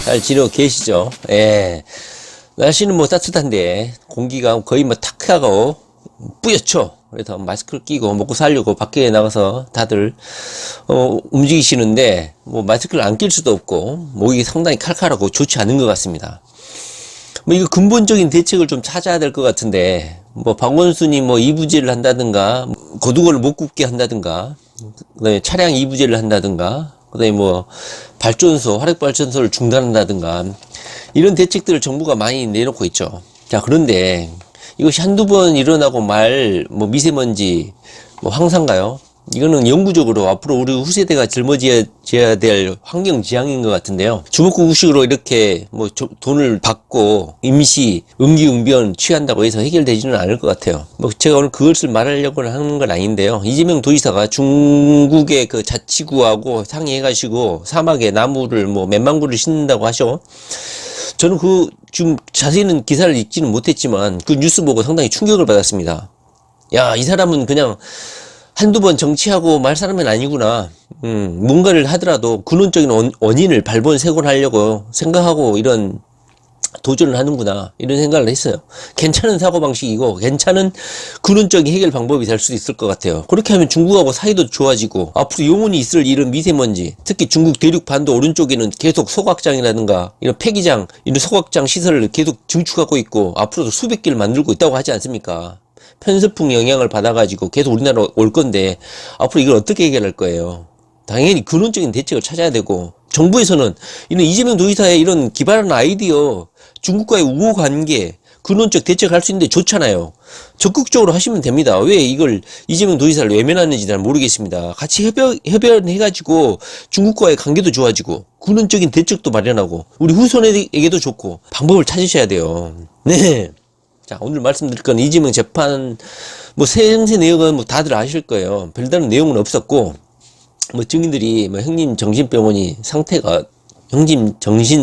잘 지내고 계시죠? 예. 날씨는 뭐 따뜻한데 공기가 거의 뭐 탁하고 뿌옇죠. 그래서 마스크를 끼고 먹고 살려고 밖에 나가서 다들 움직이시는데 뭐 마스크를 안 낄 수도 없고 목이 상당히 칼칼하고 좋지 않은 것 같습니다. 뭐 이거 근본적인 대책을 좀 찾아야 될 것 같은데 뭐 박원순이 뭐 이부제를 한다든가 거두골을 못 굽게 한다든가 그다음에 차량 이부제를 한다든가 그다음에 뭐 발전소 화력발전소를 중단한다든가 이런 대책들을 정부가 많이 내놓고 있죠. 자, 그런데 이것이 한두 번 일어나고 뭐 미세먼지 뭐 황사인가요? 이거는 영구적으로 앞으로 우리 후세대가 짊어져야 될 환경 지향인 것 같은데요. 주먹구구식으로 이렇게 뭐 돈을 받고 임시 응기응변 취한다고 해서 해결되지는 않을 것 같아요. 뭐 제가 오늘 그것을 말하려고 하는 건 아닌데요. 이재명 도지사가 중국의 그 자치구하고 상의해가지고 사막에 나무를 뭐 몇만 그루를 심는다고 하셔. 저는 지금 자세히는 기사를 읽지는 못했지만 그 뉴스 보고 상당히 충격을 받았습니다. 야, 이 사람은 그냥 한두 번 정치하고 말 사람은 아니구나. 뭔가를 하더라도 근원적인 원인을 발본색원하려고 생각하고 이런 도전을 하는구나. 이런 생각을 했어요. 괜찮은 사고방식이고 괜찮은 근원적인 해결 방법이 될 수도 있을 것 같아요. 그렇게 하면 중국하고 사이도 좋아지고 앞으로 영원히 있을 이런 미세먼지, 특히 중국 대륙 반도 오른쪽에는 계속 소각장이라든가 이런 폐기장, 이런 소각장 시설을 계속 증축하고 있고 앞으로도 수백 개를 만들고 있다고 하지 않습니까? 편서풍 영향을 받아가지고 계속 우리나라 올 건데 앞으로 이걸 어떻게 해결할 거예요? 당연히 근원적인 대책을 찾아야 되고 정부에서는 이런 이재명 도지사의 이런 기발한 아이디어 중국과의 우호 관계 근원적 대책을 할 수 있는데 좋잖아요. 적극적으로 하시면 됩니다. 왜 이걸 이재명 도지사를 외면하는지 잘 모르겠습니다. 같이 협연해가지고 중국과의 관계도 좋아지고 근원적인 대책도 마련하고 우리 후손에게도 좋고 방법을 찾으셔야 돼요. 네. 자, 오늘 말씀드릴 건 이재명 재판 뭐 생세 내용은 뭐 다들 아실 거예요. 별다른 내용은 없었고 뭐 증인들이 뭐 형님 정신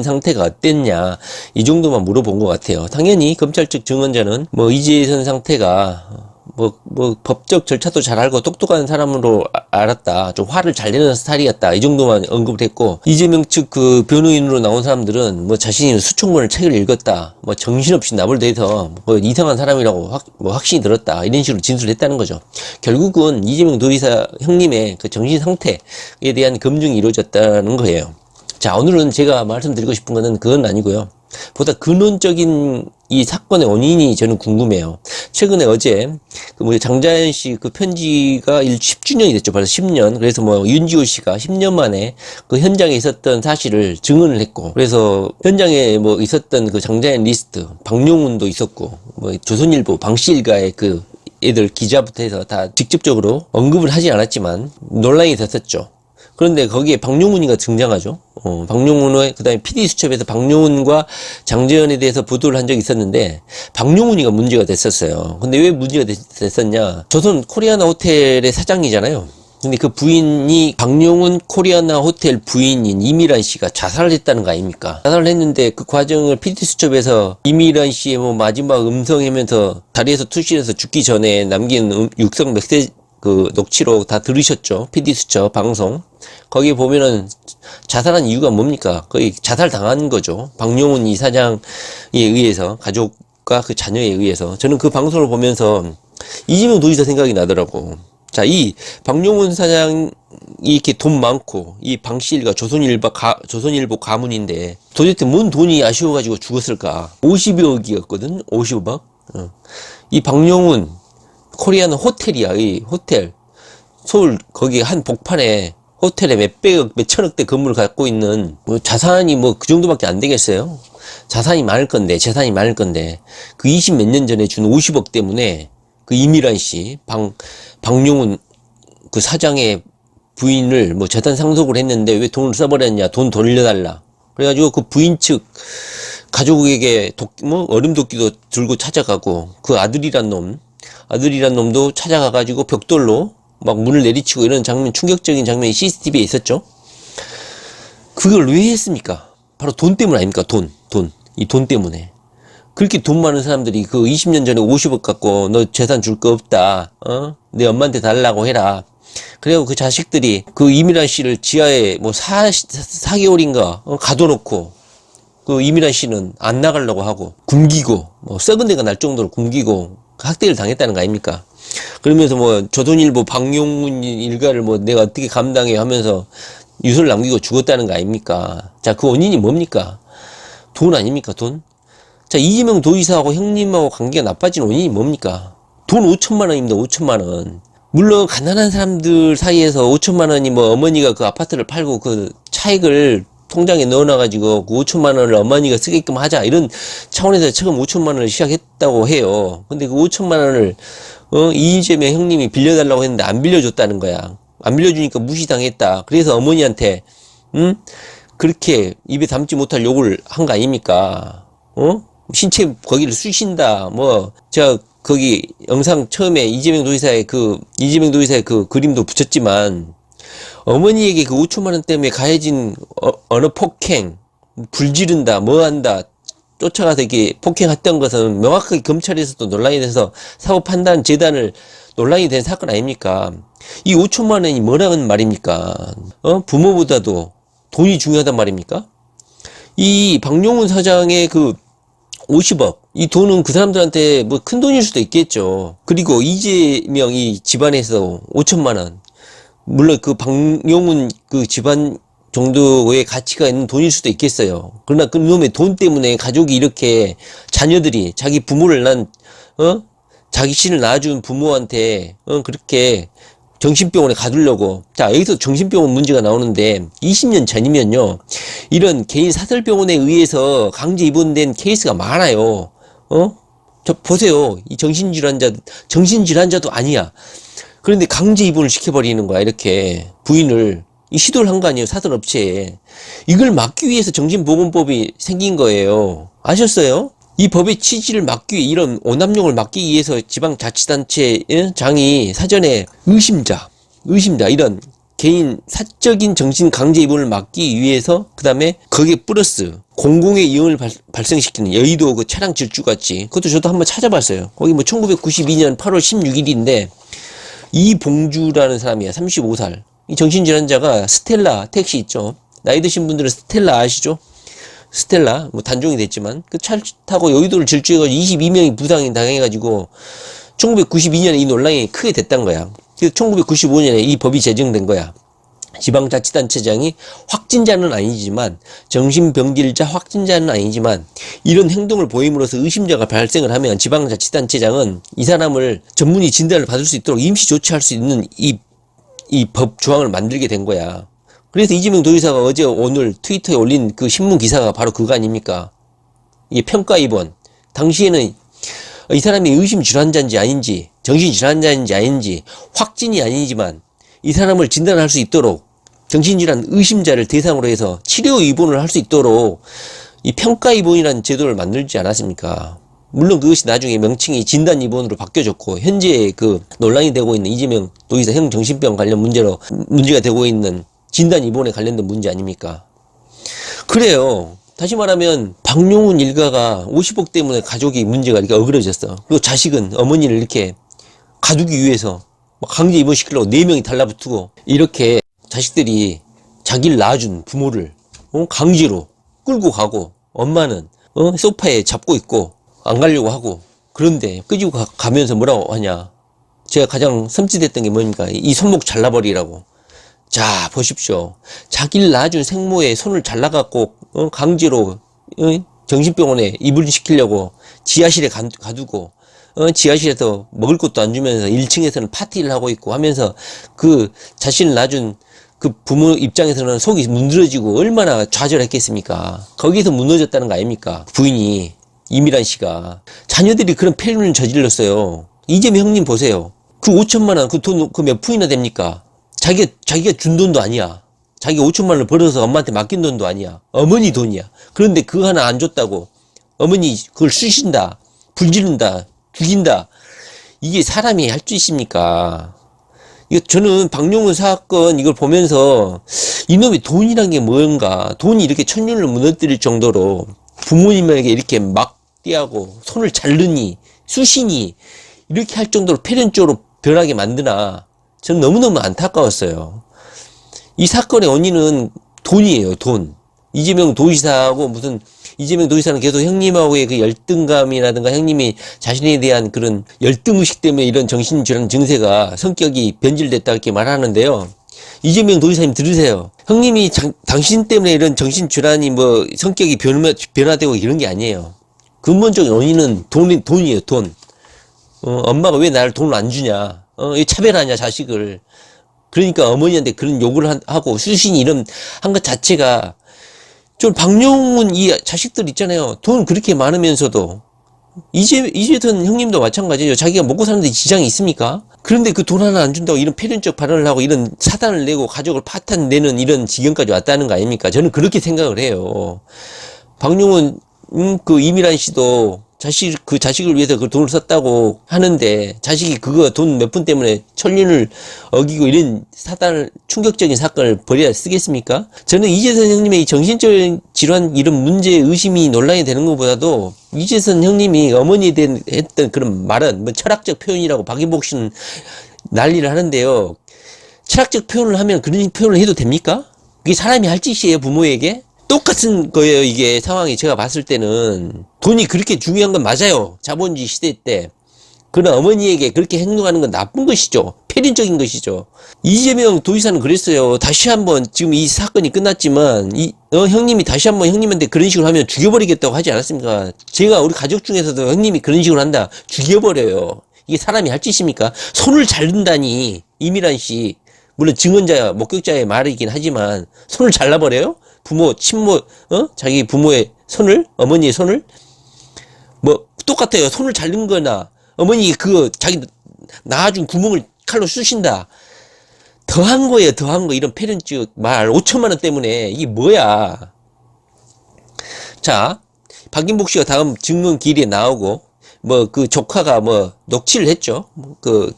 상태가 어땠냐 이 정도만 물어본 것 같아요. 당연히 검찰 측 증언자는 뭐 이재선 상태가 뭐 법적 절차도 잘 알고 똑똑한 사람으로 알았다. 좀 화를 잘 내는 스타일이었다. 이 정도만 언급을 했고 이재명 측 그 변호인으로 나온 사람들은 뭐 자신이 수천권을 책을 읽었다. 뭐 정신없이 나불대서 뭐 이상한 사람이라고 확신이 들었다. 이런 식으로 진술을 했다는 거죠. 결국은 이재명 도지사 형님의 그 정신 상태에 대한 검증이 이루어졌다는 거예요. 자, 오늘은 제가 말씀드리고 싶은 거는 그건 아니고요. 보다 근원적인 이 사건의 원인이 저는 궁금해요. 최근에 어제 장자연 씨 그 편지가 10주년이 됐죠. 벌써 10년. 그래서 뭐 윤지호 씨가 10년 만에 그 현장에 있었던 사실을 증언을 했고, 그래서 현장에 뭐 있었던 그 장자연 리스트, 박용훈도 있었고, 뭐 조선일보 방시일가의 그 애들 기자부터 해서 다 직접적으로 언급을 하지 않았지만 논란이 됐었죠. 그런데 거기에 박용훈이가 등장하죠. 박용훈의 그다음에 PD수첩에서 박용훈과 장재현에 대해서 보도를 한 적이 있었는데 박용훈이가 문제가 됐었어요. 근데 왜 문제가 됐었냐? 조선 코리아나 호텔의 사장이잖아요. 근데 그 부인이 박용훈 코리아나 호텔 부인인 이미란 씨가 자살을 했다는 거 아닙니까? 자살을 했는데 그 과정을 PD수첩에서 이미란 씨의 뭐 마지막 음성하면서 다리에서 투실해서 죽기 전에 남긴 육성 메시지 그 녹취록 다 들으셨죠? PD수첩 방송. 거기 보면은 자살한 이유가 뭡니까? 거의 자살 당한 거죠. 박용훈 이 사장에 의해서, 가족과 그 자녀에 의해서. 저는 그 방송을 보면서 이재명 도지사 생각이 나더라고. 자, 이 박용훈 사장이 이렇게 돈 많고, 이 방시일가 조선일보 가문인데 도대체 뭔 돈이 아쉬워가지고 죽었을까? 50억이었거든? 50억? 이 박용훈 코리아는 호텔이야. 이 호텔 서울 거기 한 복판에 호텔에 몇천억대 건물을 갖고 있는 뭐 자산이 뭐 그 정도밖에 안 되겠어요. 재산이 많을 건데 그 20 몇 년 전에 준 50억 때문에 그 이미란 씨 박용훈 그 사장의 부인을 뭐 재산 상속을 했는데 왜 돈을 써버렸냐, 돈 돌려달라. 그래가지고 그 부인 측 가족에게 얼음도끼도 들고 찾아가고 그 아들이란 놈도 찾아가가지고 벽돌로 막 문을 내리치고 이런 장면, 충격적인 장면이 CCTV에 있었죠. 그걸 왜 했습니까? 바로 돈 때문 아닙니까? 이 돈 때문에. 그렇게 돈 많은 사람들이 그 20년 전에 50억 갖고 너 재산 줄 거 없다. 내 엄마한테 달라고 해라. 그리고 그 자식들이 그 이미란 씨를 지하에 뭐 4개월인가 가둬놓고 그 이미란 씨는 안 나가려고 하고 굶기고 뭐 썩은 데가 날 정도로 굶기고 학대를 당했다는 거 아닙니까? 그러면서 뭐 조선일보 박용훈 일가를 뭐 내가 어떻게 감당해 하면서 유서를 남기고 죽었다는 거 아닙니까? 자, 그 원인이 뭡니까? 돈 아닙니까? 돈? 자, 이재명 도지사하고 형님하고 관계가 나빠진 원인이 뭡니까? 돈 5천만 원입니다. 5천만 원. 물론 가난한 사람들 사이에서 5천만 원이 뭐 어머니가 그 아파트를 팔고 그 차익을 통장에 넣어놔가지고 그 5천만 원을 어머니가 쓰게끔 하자 이런 차원에서 처음 5천만 원을 시작했다고 해요. 근데 그 5천만 원을 이재명 형님이 빌려달라고 했는데 안 빌려줬다는 거야. 안 빌려주니까 무시당했다. 그래서 어머니한테 그렇게 입에 담지 못할 욕을 한 거 아닙니까? 신체 거기를 쑤신다. 뭐 제가 거기 영상 처음에 이재명 도지사의 그 그림도 붙였지만 어머니에게 그 5천만 원 때문에 가해진 언어 폭행, 불 지른다, 뭐 한다, 쫓아가서 이렇게 폭행했던 것은 명확하게 검찰에서도 논란이 돼서 사고 판단 재단을 논란이 된 사건 아닙니까? 이 5천만 원이 뭐라는 말입니까? 부모보다도 돈이 중요하단 말입니까? 이 박용훈 사장의 그 50억. 이 돈은 그 사람들한테 뭐 큰 돈일 수도 있겠죠. 그리고 이재명 이 집안에서 5천만 원. 물론 그 박용훈 그 집안 정도의 가치가 있는 돈일 수도 있겠어요. 그러나 그 놈의 돈 때문에 가족이 이렇게 자녀들이 자기 부모를 자기 신을 낳아준 부모한테 그렇게 정신병원에 가두려고. 자, 여기서 정신병원 문제가 나오는데 20년 전이면요 이런 개인 사설병원에 의해서 강제 입원된 케이스가 많아요. 저 보세요. 이 정신질환자도 아니야. 그런데 강제 입원을 시켜버리는 거야. 이렇게 부인을. 이 시도를 한 거 아니에요. 사설업체에. 이걸 막기 위해서 정신보건법이 생긴 거예요. 아셨어요? 이 법의 취지를 막기 위해, 이런 오남용을 막기 위해서 지방자치단체장이 사전에 의심자 이런 개인 사적인 정신 강제 입원을 막기 위해서, 그 다음에 거기에 플러스 공공의 이용을 발생시키는 여의도 그 차량 질주같이, 그것도 저도 한번 찾아봤어요. 거기 뭐 1992년 8월 16일인데 이봉주라는 사람이야. 35살. 이 정신질환자가 스텔라 택시 있죠. 나이 드신 분들은 스텔라 아시죠? 스텔라 뭐 단종이 됐지만 그 차 타고 여의도를 질주해가지고 22명이 부상이 당해가지고 1992년에 이 논란이 크게 됐단 거야. 그래서 1995년에 이 법이 제정된 거야. 지방자치단체장이 확진자는 아니지만, 정신병질자 확진자는 아니지만 이런 행동을 보임으로써 의심자가 발생을 하면 지방자치단체장은 이 사람을 전문의 진단을 받을 수 있도록 임시 조치할 수 있는 이 법 조항을 만들게 된 거야. 그래서 이재명 도지사가 어제 오늘 트위터에 올린 그 신문 기사가 바로 그거 아닙니까? 이게 평가 입원. 당시에는 이 사람이 의심질환자인지 아닌지, 정신질환자인지 아닌지, 확진이 아니지만 이 사람을 진단할 수 있도록 정신질환 의심자를 대상으로 해서 치료 입원을 할 수 있도록 이 평가 입원이라는 제도를 만들지 않았습니까? 물론 그것이 나중에 명칭이 진단 입원으로 바뀌어졌고, 현재 그 논란이 되고 있는 이재명 도지사 형 정신병 관련 문제가 되고 있는 진단 입원에 관련된 문제 아닙니까? 그래요. 다시 말하면 박용훈 일가가 50억 때문에 가족이 문제가 이렇게 어그러졌어. 그리고 자식은 어머니를 이렇게 가두기 위해서 강제 입원시키려고 4명이 달라붙고, 이렇게 자식들이 자기를 낳아준 부모를 강제로 끌고 가고, 엄마는 소파에 잡고 있고 안 가려고 하고, 그런데 끄지고 가면서 뭐라고 하냐. 제가 가장 섬찟했던 게 뭡니까? 이 손목 잘라버리라고. 자, 보십시오. 자기를 낳아준 생모의 손을 잘라갖고 강제로 정신병원에 입원시키려고 지하실에 가두고, 지하실에서 먹을 것도 안 주면서 1층에서는 파티를 하고 있고 하면서, 그 자신을 낳아준 그 부모 입장에서는 속이 문드러지고 얼마나 좌절했겠습니까? 거기서 무너졌다는 거 아닙니까? 부인이, 이미란 씨가. 자녀들이 그런 폐륜을 저질렀어요. 이재명 형님 보세요. 그 5천만 원, 그 돈, 그 몇 푼이나 됩니까? 자기가 준 돈도 아니야. 자기가 5천만 원을 벌어서 엄마한테 맡긴 돈도 아니야. 어머니 돈이야. 그런데 그거 하나 안 줬다고 어머니 그걸 쑤신다, 불지른다, 죽인다. 이게 사람이 할 수 있습니까? 이거 저는 박용훈 사건 이걸 보면서 이놈의 돈이란 게 뭔가, 돈이 이렇게 천년을 무너뜨릴 정도로 부모님에게 이렇게 막대하고 손을 자르니 쑤시니 이렇게 할 정도로 폐륜적으로 변하게 만드나, 저는 너무너무 안타까웠어요. 이 사건의 원인은 돈이에요. 돈. 이재명 도지사하고 무슨 이재명 도지사는 계속 형님하고의 그 열등감이라든가 형님이 자신에 대한 그런 열등의식 때문에 이런 정신질환 증세가 성격이 변질됐다 이렇게 말하는데요. 이재명 도지사님 들으세요. 형님이 당신 때문에 이런 정신질환이 뭐 성격이 변화되고 이런 게 아니에요. 근본적인 원인은 돈이에요, 돈. 엄마가 왜 나를 돈을 안 주냐. 차별하냐, 자식을. 그러니까 어머니한테 그런 욕을 하고 수신이 이런 한 것 자체가 좀 박용훈 이 자식들 있잖아요. 돈 그렇게 많으면서도 이재선 형님도 마찬가지예요. 자기가 먹고 사는데 지장이 있습니까? 그런데 그 돈 하나 안 준다고 이런 패륜적 발언을 하고 이런 사단을 내고 가족을 파탄내는 이런 지경까지 왔다는 거 아닙니까? 저는 그렇게 생각을 해요. 박용훈 그 이미란 씨도 그 자식을 위해서 그 돈을 썼다고 하는데 자식이 그거 돈 몇 푼 때문에 천륜을 어기고 이런 충격적인 사건을 벌여야 쓰겠습니까? 저는 이재선 형님의 이 정신적 질환 이런 문제 의심이 논란이 되는 것보다도 이재선 형님이 어머니에 대한 했던 그런 말은 뭐 철학적 표현이라고 박인복 씨는 난리를 하는데요. 철학적 표현을 하면 그런 표현을 해도 됩니까? 그게 사람이 할 짓이에요, 부모에게? 똑같은 거예요, 이게 상황이. 제가 봤을 때는 돈이 그렇게 중요한 건 맞아요, 자본주의 시대 때. 그러나 어머니에게 그렇게 행동하는 건 나쁜 것이죠, 패륜적인 것이죠. 이재명 도지사는 그랬어요. 다시 한번 지금 이 사건이 끝났지만 형님이 다시 한번 형님한테 그런 식으로 하면 죽여버리겠다고 하지 않았습니까? 제가 우리 가족 중에서도 형님이 그런 식으로 한다 죽여버려요. 이게 사람이 할 짓입니까? 손을 자른다니, 이미란 씨. 물론 증언자 목격자의 말이긴 하지만 손을 잘라버려요? 부모, 친모, 자기 부모의 손을, 어머니의 손을? 뭐, 똑같아요. 손을 자른 거나, 어머니 자기 낳아준 구멍을 칼로 쑤신다. 더한 거예요, 더한 거. 이런 패륜적 말, 5천만원 때문에. 이게 뭐야. 자, 박인복 씨가 다음 증언 기일에 나오고, 뭐, 그 조카가 뭐, 녹취를 했죠.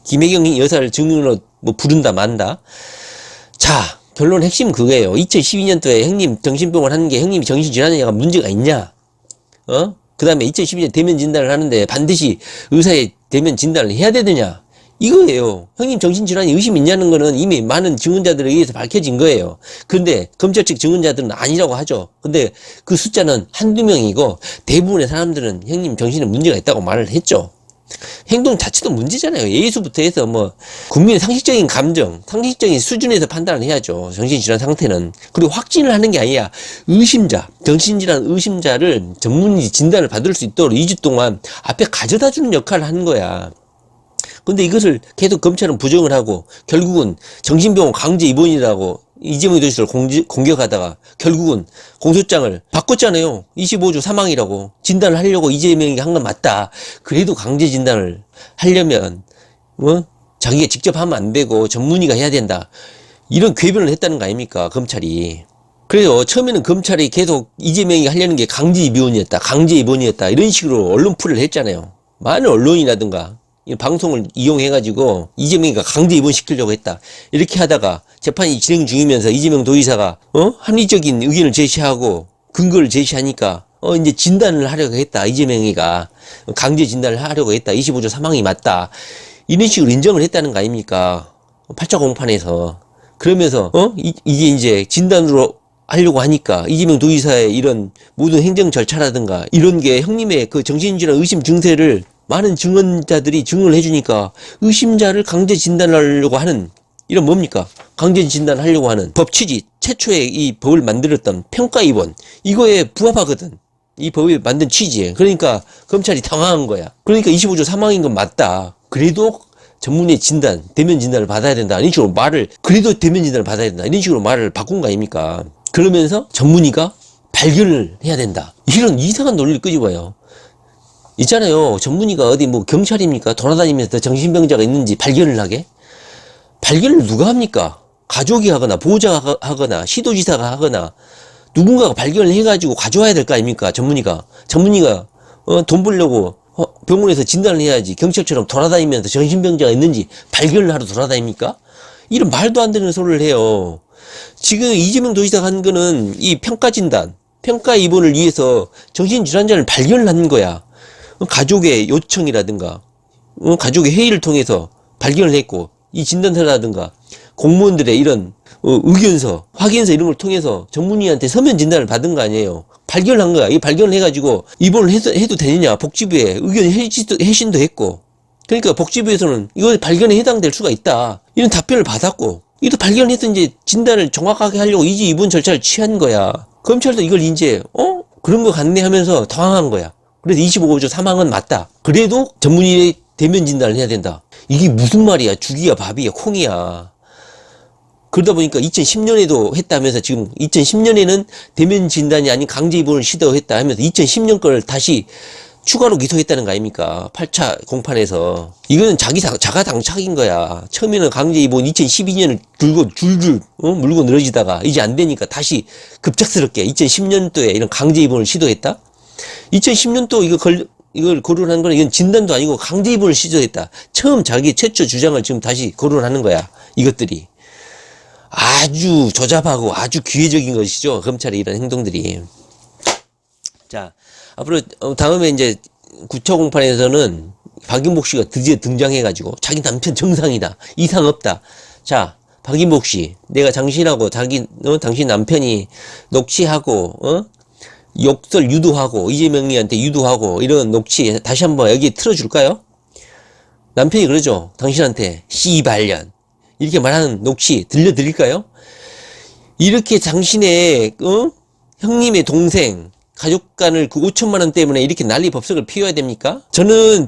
김혜경 여사를 증인으로 뭐, 부른다, 만다. 자, 결론 핵심 그거예요. 2012년도에 형님 정신병원 하는 게 형님이 정신질환이가 문제가 있냐? 그 다음에 2012년 대면 진단을 하는데 반드시 의사의 대면 진단을 해야 되느냐? 이거예요. 형님 정신질환이 의심 있냐는 거는 이미 많은 증언자들에 의해서 밝혀진 거예요. 근데 검찰 측 증언자들은 아니라고 하죠. 근데 그 숫자는 한두 명이고 대부분의 사람들은 형님 정신에 문제가 있다고 말을 했죠. 행동 자체도 문제잖아요. 예수부터 해서 뭐 국민의 상식적인 감정, 상식적인 수준에서 판단을 해야죠. 정신질환 상태는. 그리고 확진을 하는 게 아니라 의심자, 정신질환 의심자를 전문의 진단을 받을 수 있도록 2주 동안 앞에 가져다 주는 역할을 하는 거야. 근데 이것을 계속 검찰은 부정을 하고 결국은 정신병원 강제 입원이라고 이재명 도지사를 공격하다가 결국은 공소장을 바꿨잖아요. 25주 사망이라고 진단을 하려고 이재명이 한 건 맞다. 그래도 강제 진단을 하려면 자기가 직접 하면 안 되고 전문의가 해야 된다. 이런 궤변을 했다는 거 아닙니까, 검찰이. 그래서 처음에는 검찰이 계속 이재명이 하려는 게 강제 입원이었다 이런 식으로 언론풀이를 했잖아요. 많은 언론이라든가 방송을 이용해가지고 이재명이가 강제 입원시키려고 했다. 이렇게 하다가 재판이 진행 중이면서 이재명 도지사가 합리적인 의견을 제시하고 근거를 제시하니까 이제 진단을 하려고 했다. 이재명이가 강제 진단을 하려고 했다. 25주 사망이 맞다. 이런 식으로 인정을 했다는 거 아닙니까? 8차 공판에서. 그러면서 이게 이제 진단으로 하려고 하니까 이재명 도지사의 이런 모든 행정 절차라든가 이런 게 형님의 그 정신질환 의심 증세를 많은 증언자들이 증언을 해주니까 의심자를 강제 진단하려고 하는 이런 뭡니까? 강제 진단하려고 하는 법 취지, 최초에 이 법을 만들었던 평가 입원 이거에 부합하거든. 이 법이 만든 취지에. 그러니까 검찰이 당황한 거야. 그러니까 25주 사망인 건 맞다. 그래도 전문의 진단, 대면 진단을 받아야 된다. 이런 식으로 그래도 대면 진단을 받아야 된다. 이런 식으로 말을 바꾼 거 아닙니까? 그러면서 전문의가 발견을 해야 된다. 이런 이상한 논리를 끄집어요. 있잖아요. 전문의가 어디 뭐 경찰입니까? 돌아다니면서 정신병자가 있는지 발견을 하게? 발견을 누가 합니까? 가족이 하거나 보호자가 하거나 시도지사가 하거나 누군가가 발견을 해가지고 가져와야 될 거 아닙니까? 전문의가 돈 벌려고 병원에서 진단을 해야지. 경찰처럼 돌아다니면서 정신병자가 있는지 발견을 하러 돌아다닙니까? 이런 말도 안 되는 소리를 해요. 지금 이재명 도지사가 한 거는 이 평가 진단, 평가 입원을 위해서 정신질환자를 발견을 한 거야. 가족의 요청이라든가 가족의 회의를 통해서 발견을 했고 이 진단서라든가 공무원들의 이런 의견서 확인서 이런 걸 통해서 전문의한테 서면 진단을 받은 거 아니에요. 발견한 거야. 이 발견을 해가지고 입원을 해도 되느냐 복지부에 의견 회신도 했고, 그러니까 복지부에서는 이거 발견에 해당될 수가 있다 이런 답변을 받았고, 이거 발견해서 이제 진단을 정확하게 하려고 이제 입원 절차를 취한 거야. 검찰도 이걸 이제 그런 거 같네 하면서 당황한 거야. 그래서 25조 사망은 맞다. 그래도 전문의의 대면 진단을 해야 된다. 이게 무슨 말이야. 죽이야 밥이야 콩이야. 그러다 보니까 2010년에도 했다면서 지금 2010년에는 대면 진단이 아닌 강제 입원을 시도했다 하면서 2010년 걸 다시 추가로 기소했다는 거 아닙니까? 8차 공판에서. 이거는 자가 당착인 거야. 처음에는 강제 입원 2012년을 들고 줄줄 물고 늘어지다가 이제 안 되니까 다시 급작스럽게 2010년도에 이런 강제 입원을 시도했다? 2010년도 이걸 거론한 거는 이건 진단도 아니고 강제 입원을 시도했다. 처음 자기 최초 주장을 지금 다시 거론하는 거야. 이것들이. 아주 조잡하고 아주 기회적인 것이죠. 검찰의 이런 행동들이. 자, 앞으로 다음에 이제 9차 공판에서는 박인복 씨가 드디어 등장해가지고 자기 남편 정상이다. 이상 없다. 자, 박인복 씨, 내가 당신하고 당신 남편이 녹취하고 욕설 유도하고 이재명이한테 유도하고 이런 녹취 다시 한번 여기 틀어줄까요? 남편이 그러죠. 당신한테 씨발년 이렇게 말하는 녹취 들려드릴까요? 이렇게 당신의 형님의 동생 가족 간을 그 5천만 원 때문에 이렇게 난리 법석을 피워야 됩니까? 저는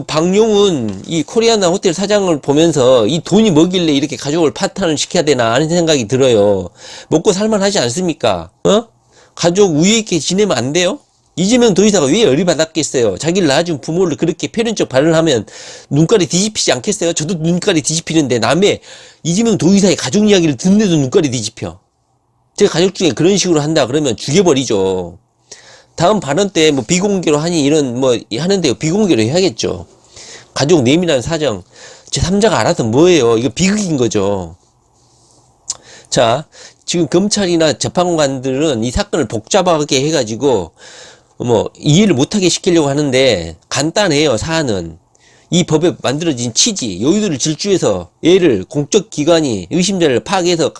박용훈 이 코리아나 호텔 사장을 보면서 이 돈이 뭐길래 이렇게 가족을 파탄을 시켜야 되나 하는 생각이 들어요. 먹고 살만하지 않습니까? 가족 우애 있게 지내면 안 돼요? 이재명 도지사가 왜 열이 받았겠어요? 자기를 낳아준 부모를 그렇게 표현적 발언을 하면 눈깔이 뒤집히지 않겠어요? 저도 눈깔이 뒤집히는데 남의 이재명 도지사의 가족 이야기를 듣는데도 눈깔이 뒤집혀. 제 가족 중에 그런 식으로 한다 그러면 죽여버리죠. 다음 발언 때 뭐 비공개로 하니 이런 뭐 하는데요. 비공개로 해야겠죠. 가족 내밀한 사정 제3자가 알아서 뭐예요. 이거 비극인 거죠. 자, 지금 검찰이나 재판관들은 이 사건을 복잡하게 해가지고 뭐 이해를 못하게 시키려고 하는데 간단해요. 사안은 이 법에 만들어진 취지, 여의도를 질주해서 얘를 공적 기관이 의심자를 파악해서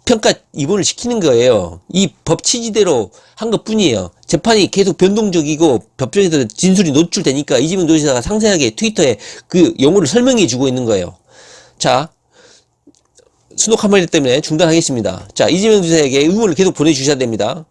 평가 입원을 시키는 거예요. 이 법 취지대로 한 것뿐이에요. 재판이 계속 변동적이고 법정에서 진술이 노출되니까 이재명 도지사가 상세하게 트위터에 그 용어를 설명해 주고 있는 거예요. 자, 수도 카메라 때문에 중단하겠습니다. 자, 이재명 도지사에게 의원을 계속 보내주셔야 됩니다.